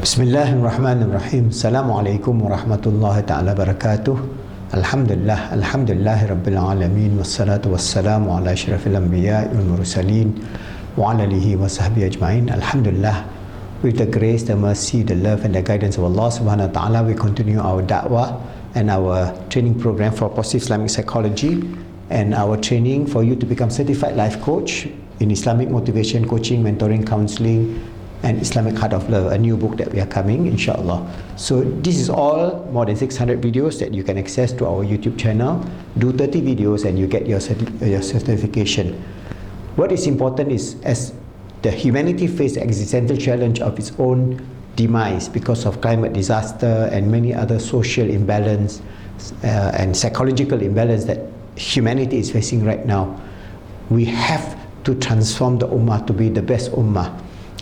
Bismillahirrahmanirrahim. Assalamualaikum warahmatullahi ta'ala barakatuh. Alhamdulillah Rabbil Alamin. Wassalatu wassalamu ala asyrafil anbiya wal mursalin wa ala alihi wa sahbihi ajma'in. Alhamdulillah, with the grace, the mercy, the love and the guidance of Allah subhanahu wa ta'ala, we continue our da'wah and our training program for positive Islamic psychology and our training for you to become certified life coach in Islamic motivation, coaching, mentoring, counseling and Islamic Heart of Love, a new book that we are coming, inshallah. So this is all more than 600 videos that you can access to our YouTube channel. Do 30 videos and you get your certification. What is important is, as the humanity faces the existential challenge of its own demise because of climate disaster and many other social imbalance and psychological imbalance that humanity is facing right now, we have to transform the ummah to be the best ummah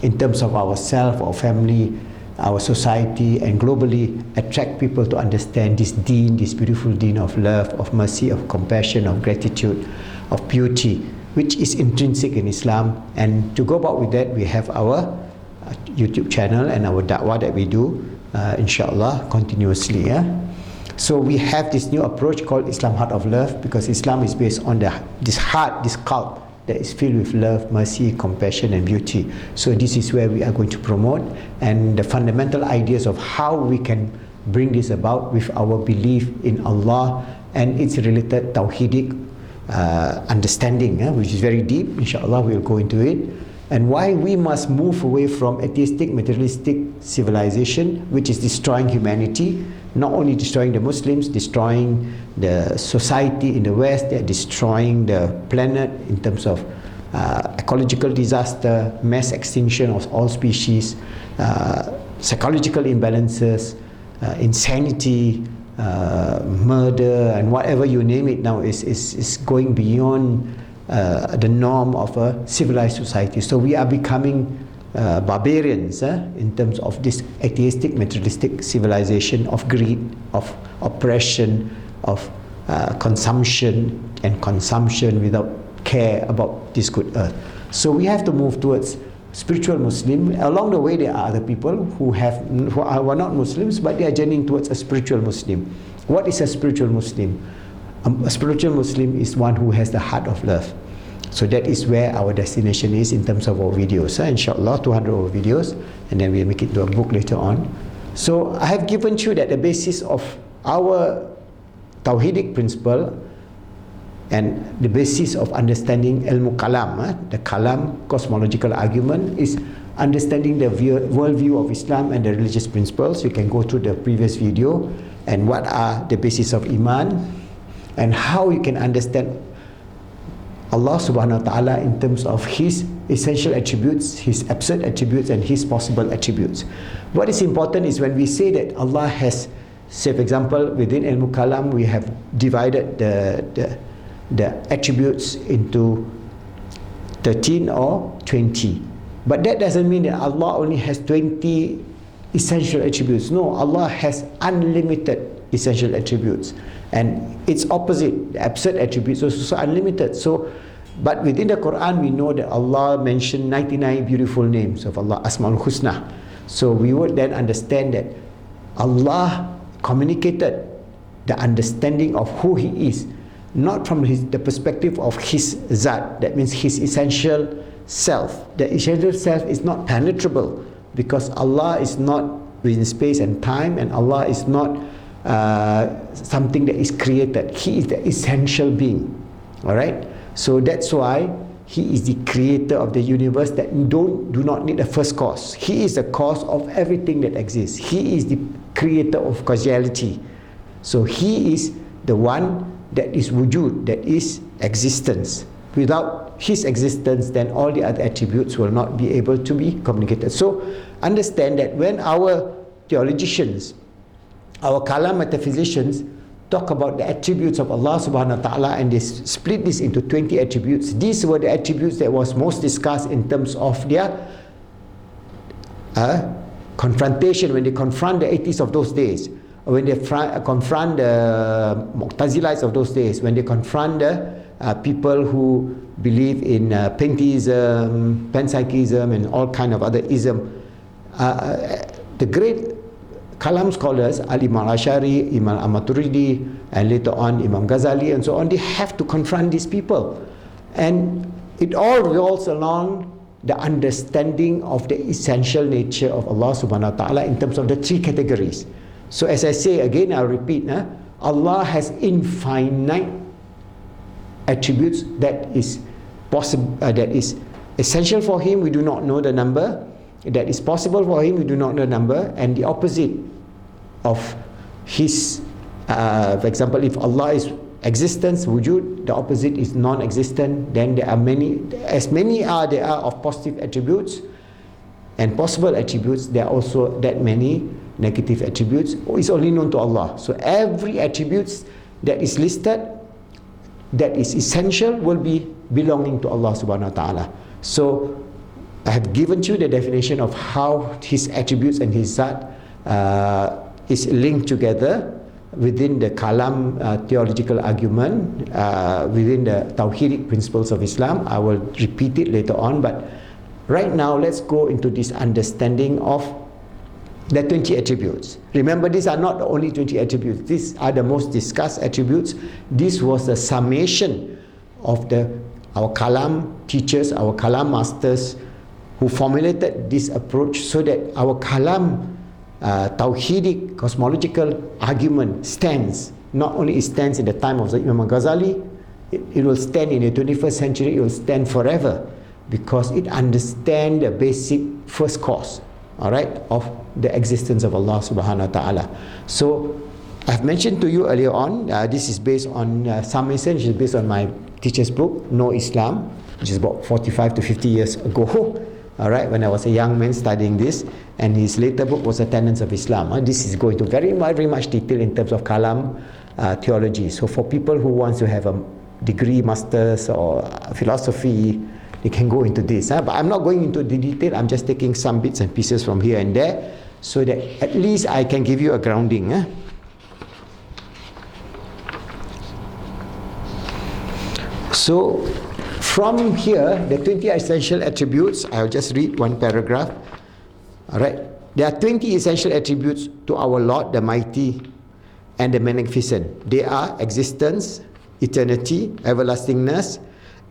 in terms of ourselves, our family, our society, and globally attract people to understand this deen, this beautiful deen of love, of mercy, of compassion, of gratitude, of beauty, which is intrinsic in Islam. And to go about with that, we have our YouTube channel and our da'wah that we do, inshallah, continuously. So we have this new approach called Islam Heart of Love, because Islam is based on this heart, this cult that is filled with love, mercy, compassion and beauty. So this is where we are going to promote, and the fundamental ideas of how we can bring this about with our belief in Allah and its related tawhidic understanding, which is very deep. Inshallah, we'll go into it. And why we must move away from atheistic, materialistic civilization, which is destroying humanity, not only destroying the Muslims, destroying the society in the West, they're destroying the planet in terms of ecological disaster, mass extinction of all species, psychological imbalances, insanity, murder, and whatever you name it now is going beyond the norm of a civilized society. So we are becoming barbarians in terms of this atheistic, materialistic civilization of greed, of oppression, of consumption and consumption without care about this good earth. So we have to move towards spiritual Muslim. Along the way, there are other people who are not Muslims, but they are journeying towards a spiritual Muslim. What is a spiritual Muslim? A spiritual Muslim is one who has the heart of love. So that is where our destination is in terms of our videos. Inshallah, 200 of videos, and then we'll make it into a book later on. So I have given you that the basis of our Tawhidic principle and the basis of understanding ilmu kalam, the kalam cosmological argument, is understanding the worldview of Islam and the religious principles. You can go to the previous video, and what are the basis of Iman, and how you can understand Allah subhanahu wa ta'ala in terms of His essential attributes, His absolute attributes and His possible attributes. What is important is when we say that Allah has, say for example, within Ilmu Kalam we have divided the attributes into 13 or 20. But that doesn't mean that Allah only has 20 essential attributes. No, Allah has unlimited essential attributes, and its opposite, the absurd attributes, are also unlimited. So, but within the Quran we know that Allah mentioned 99 beautiful names of Allah, Asmaul Husna. So we would then understand that Allah communicated the understanding of who He is, not from the perspective of His Zat, that means His essential self. The essential self is not penetrable, because Allah is not within space and time, and Allah is not something that is created. He is the essential being. Alright? So that's why He is the creator of the universe that do not need a first cause. He is the cause of everything that exists. He is the creator of causality. So He is the one that is wujud, that is existence. Without His existence, then all the other attributes will not be able to be communicated. So understand that when our theologians, our Kalam metaphysicians talk about the attributes of Allah subhanahu wa ta'ala, and they split this into 20 attributes. These were the attributes that was most discussed in terms of their confrontation, when they confront the atheists of those days, or when they confront the Mu'tazilites of those days, when they confront the people who believe in pantheism, panpsychism and all kind of other ism. the great Kalam scholars, Al-Imam Al-Ash'ari, Imam Al-Maturidi, and later on Imam Ghazali and so on, they have to confront these people. And it all revolves along the understanding of the essential nature of Allah subhanahu wa ta'ala in terms of the three categories. So as I say again, I'll repeat, Allah has infinite attributes that is possible, that is essential for Him, we do not know the number. That is possible for Him, we do not know the number. And the opposite of His, for example, if Allah is existence, wujud, the opposite is non-existent. Then there are many, as many are there are of positive attributes and possible attributes, there are also that many negative attributes. It's only known to Allah. So every attribute that is listed, that is essential, will be belonging to Allah subhanahu wa ta'ala. So I have given you the definition of how His attributes and His Zat is linked together within the Kalam theological argument, within the Tawhidic principles of Islam. I will repeat it later on, but right now let's go into this understanding of the 20 attributes. Remember, these are not the only 20 attributes. These are the most discussed attributes. This was the summation of our Kalam teachers, our Kalam masters, who formulated this approach so that our Kalam Tawhidic cosmological argument stands. Not only it stands in the time of Imam Ghazali, it will stand in the 21st century, it will stand forever, because it understands the basic first cause, all right, of the existence of Allah subhanahu wa ta'ala. So I've mentioned to you earlier on, this is based on summation, which is based on my teacher's book, No Islam, which is about 45 to 50 years ago. All right, when I was a young man studying this, and his later book was The Tenets of Islam. This is going to very much detail in terms of Kalam theology. So for people who want to have a degree, masters or philosophy, they can go into this. But I'm not going into the detail. I'm just taking some bits and pieces from here and there, so that at least I can give you a grounding. So from here, the 20 essential attributes, I'll just read one paragraph. All right. There are 20 essential attributes to our Lord, the Mighty and the Magnificent. They are existence, eternity, everlastingness,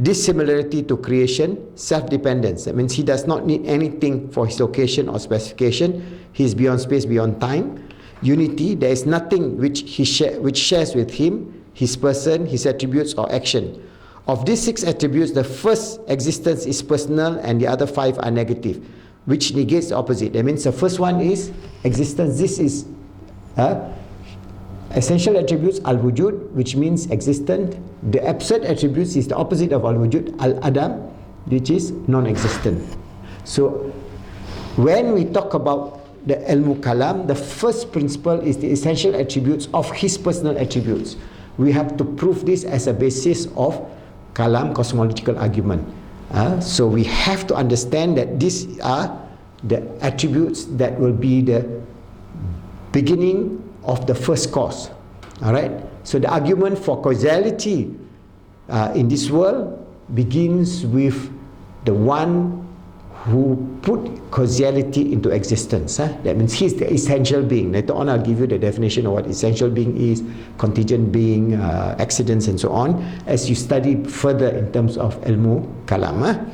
dissimilarity to creation, self-dependence. That means He does not need anything for His occasion or specification. He is beyond space, beyond time. Unity, there is nothing which shares with Him, His person, His attributes or action. Of these 6 attributes, the first, existence, is personal, and the other 5 are negative, which negates the opposite. That means the first one is existence. This is essential attributes, al-wujud, which means existent. The absurd attributes is the opposite of al-wujud, al-adam, which is non-existent. So when we talk about the ilmu kalam, the first principle is the essential attributes of His personal attributes. We have to prove this as a basis of Kalam cosmological argument. So we have to understand that these are the attributes that will be the beginning of the first cause. All right. So the argument for causality in this world begins with the one who put causality into existence. That means He's the essential being. Later on I'll give you the definition of what essential being is, contingent being, accidents and so on, as you study further in terms of ilmu kalam.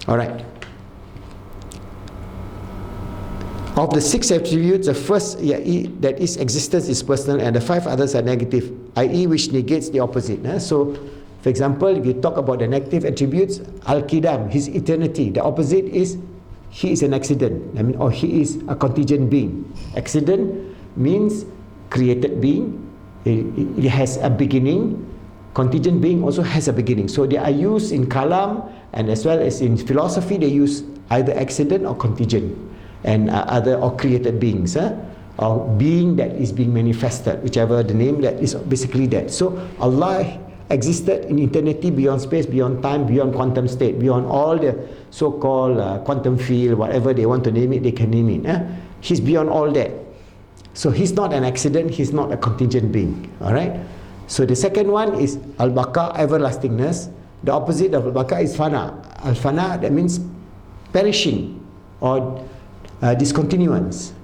Alright. Of the 6 attributes, the first, that is existence, is personal, and the 5 others are negative, i.e. which negates the opposite. So for example, if you talk about the negative attributes, Al-Qidam, His eternity, the opposite is He is an accident. I mean, or He is a contingent being. Accident means created being. It has a beginning. Contingent being also has a beginning. So they are used in Kalam, and as well as in philosophy, they use either accident or contingent, and other or created beings, or being that is being manifested, whichever the name, that is basically that. So Allah existed in eternity, beyond space, beyond time, beyond quantum state, beyond all the so-called quantum field, whatever they want to name it, they can name it. He's beyond all that. So He's not an accident, He's not a contingent being. Alright? So the second one is Al-Baqa, everlastingness. The opposite of Al-Baqa is Fana. Al-Fana, that means perishing or discontinuance.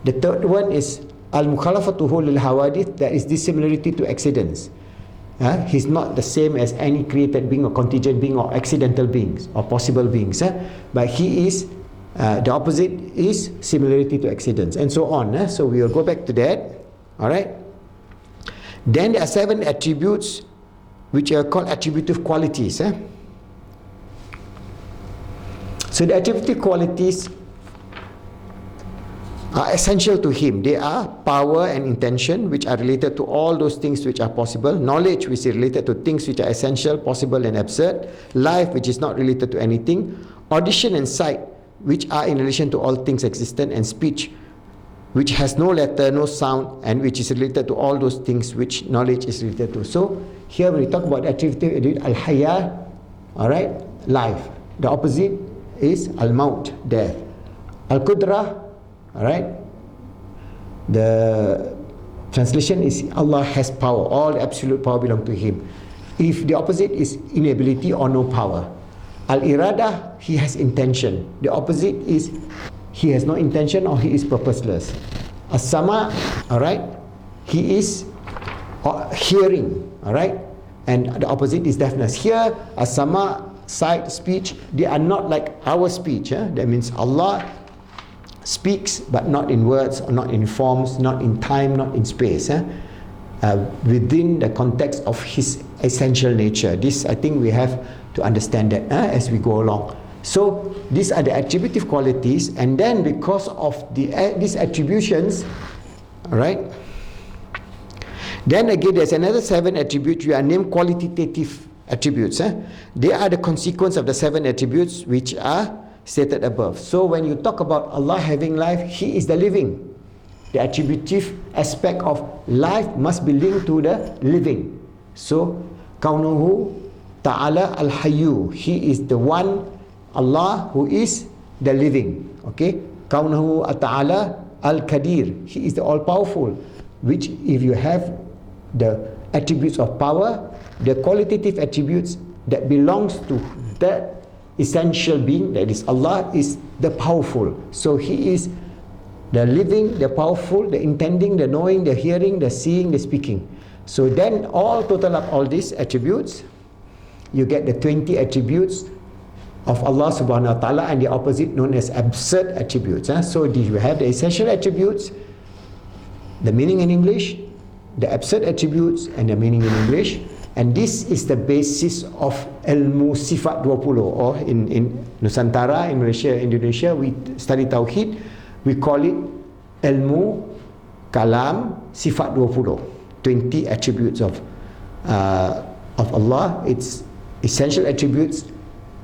The third one is al-mukhalafatuhu lil hawadith, that is dissimilarity to accidents. He's not the same as any created being or contingent being or accidental beings or possible beings. But he is, the opposite is similarity to accidents, and so on. So we will go back to that. Alright. Then there are 7 attributes which are called attributive qualities. So the attributive qualities are essential to him. They are power and intention, which are related to all those things which are possible. Knowledge, which is related to things which are essential, possible and absurd. Life, which is not related to anything. Audition and sight, which are in relation to all things existent. And speech, which has no letter, no sound, and which is related to all those things which knowledge is related to. So here when we talk about attributive, al-haya, alright, life. The opposite is al-maut, death. Al-qudra, alright, the translation is Allah has power. All absolute power belong to him. If the opposite is inability or no power. Al-irada, he has intention. The opposite is he has no intention or he is purposeless. As-sama, alright, he is hearing, alright, and the opposite is deafness. Here, as-sama, sight, speech, they are not like our speech. That means Allah speaks, but not in words, or not in forms, not in time, not in space. Within the context of his essential nature. This, I think, we have to understand that as we go along. So these are the attributive qualities, and then because of these attributions, right? Then again, there's another 7 attributes which are named qualitative attributes. They are the consequence of the 7 attributes which are stated above. So when you talk about Allah having life, he is the living. The attributive aspect of life must be linked to the living. So kaunuhu ta'ala al-hayyu, he is the one, Allah, who is the living. Okay, kaunuhu ta'ala al-kadir, he is the all-powerful, which if you have the attributes of power, the qualitative attributes that belongs to that essential being, that is Allah, is the powerful. So he is the living, the powerful, the intending, the knowing, the hearing, the seeing, the speaking. So then all total up all these attributes, you get the 20 attributes of Allah subhanahu wa ta'ala, and the opposite known as absurd attributes. So you have the essential attributes, the meaning in English, the absurd attributes, and the meaning in English. And this is the basis of ilmu sifat 20, or in Nusantara, in Malaysia, Indonesia, we study Tauhid, we call it ilmu kalam sifat 20 attributes of Allah. It's essential attributes,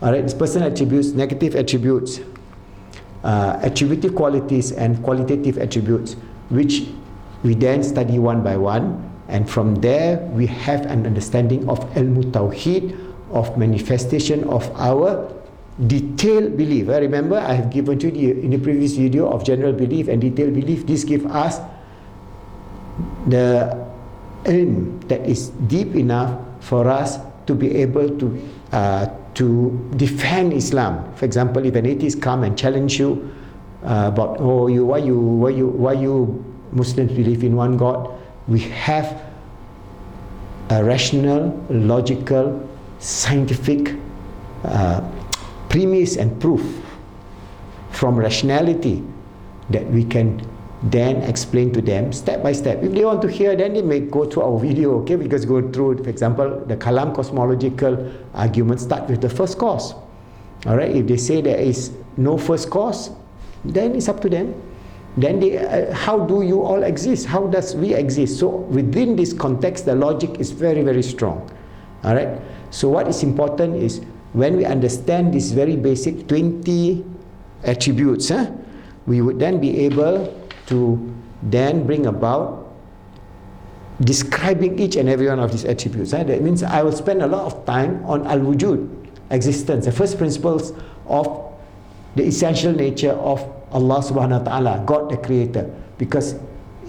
alright, it's personal attributes, negative attributes, attributive qualities, and qualitative attributes, which we then study one by one. And from there we have an understanding of ilmu tawheed, of manifestation of our detailed belief. Remember, I have given to you in the previous video of general belief and detailed belief. This gives us the ilm that is deep enough for us to be able to defend Islam. For example, if an atheist come and challenge you about why you Muslims believe in one God, we have a rational, logical, scientific premise and proof from rationality that we can then explain to them step by step. If they want to hear, then they may go through our video, okay? Because go through, for example, the Kalam cosmological argument start with the first cause. Alright, if they say there is no first cause, then it's up to them. Then how do you all exist? How does we exist? So within this context, the logic is very, very strong. Alright, so what is important is when we understand these very basic 20 attributes, we would then be able to then bring about describing each and every one of these attributes. That means I will spend a lot of time on al-wujud, existence, the first principles of the essential nature of Allah subhanahu wa ta'ala, God the creator. Because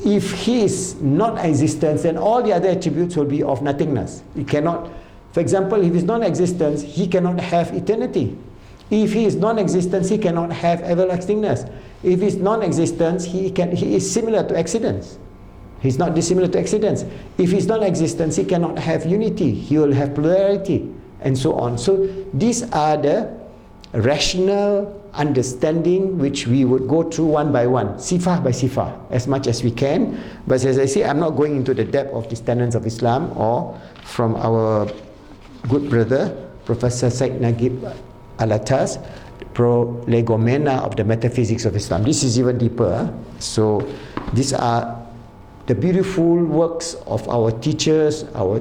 if he is not existence, then all the other attributes will be of nothingness. He cannot, for example, if he is non-existence, he cannot have eternity. If he is non-existence, he cannot have everlastingness. If it's non-existence, he is similar to accidents. He's not dissimilar to accidents. If he's non-existence, he cannot have unity. He will have plurality, and so on. So these are the rational understanding which we would go through one by one, sifah by sifah, as much as we can. But as I say, I'm not going into the depth of the tenets of Islam, or from our good brother, Professor Syed Nagib Alatas, prolegomena of the metaphysics of Islam. This is even deeper. So these are the beautiful works of our teachers, all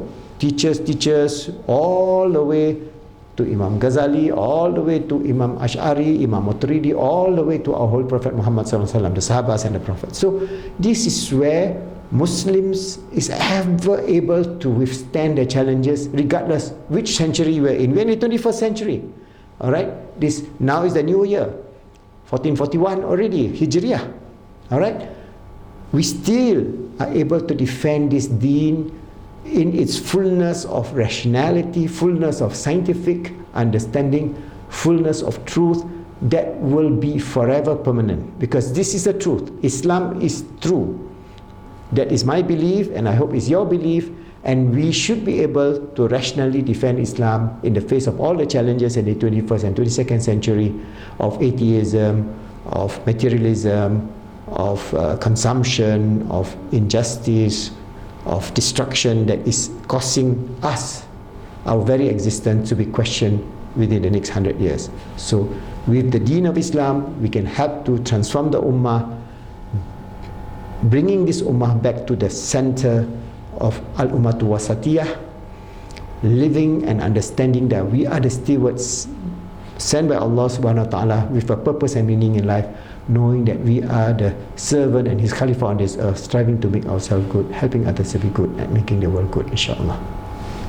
the way to Imam Ghazali, all the way to Imam Ash'ari, Imam Maturidi, all the way to our whole Prophet Muhammad SAW, the Sahabas and the Prophet. So this is where Muslims is ever able to withstand the challenges regardless which century we're in. We're in the 21st century. Alright? This now is the new year. 1441 already, Hijriah. Alright? We still are able to defend this deen in its fullness of rationality, fullness of scientific understanding, fullness of truth that will be forever permanent. Because this is the truth. Islam is true. That is my belief, and I hope is your belief, and we should be able to rationally defend Islam in the face of all the challenges in the 21st and 22nd century of atheism, of materialism, of consumption, of injustice, of destruction that is causing us, our very existence, to be questioned within the next 100 years. So with the deen of Islam, we can help to transform the ummah, bringing this ummah back to the center of al-ummatu wasatiyah, living and understanding that we are the stewards sent by Allah subhanahu wa ta'ala with a purpose and meaning in life, knowing that we are the servant and his Khalifa on this earth, striving to make ourselves good, helping others to be good, and making the world good, inshallah.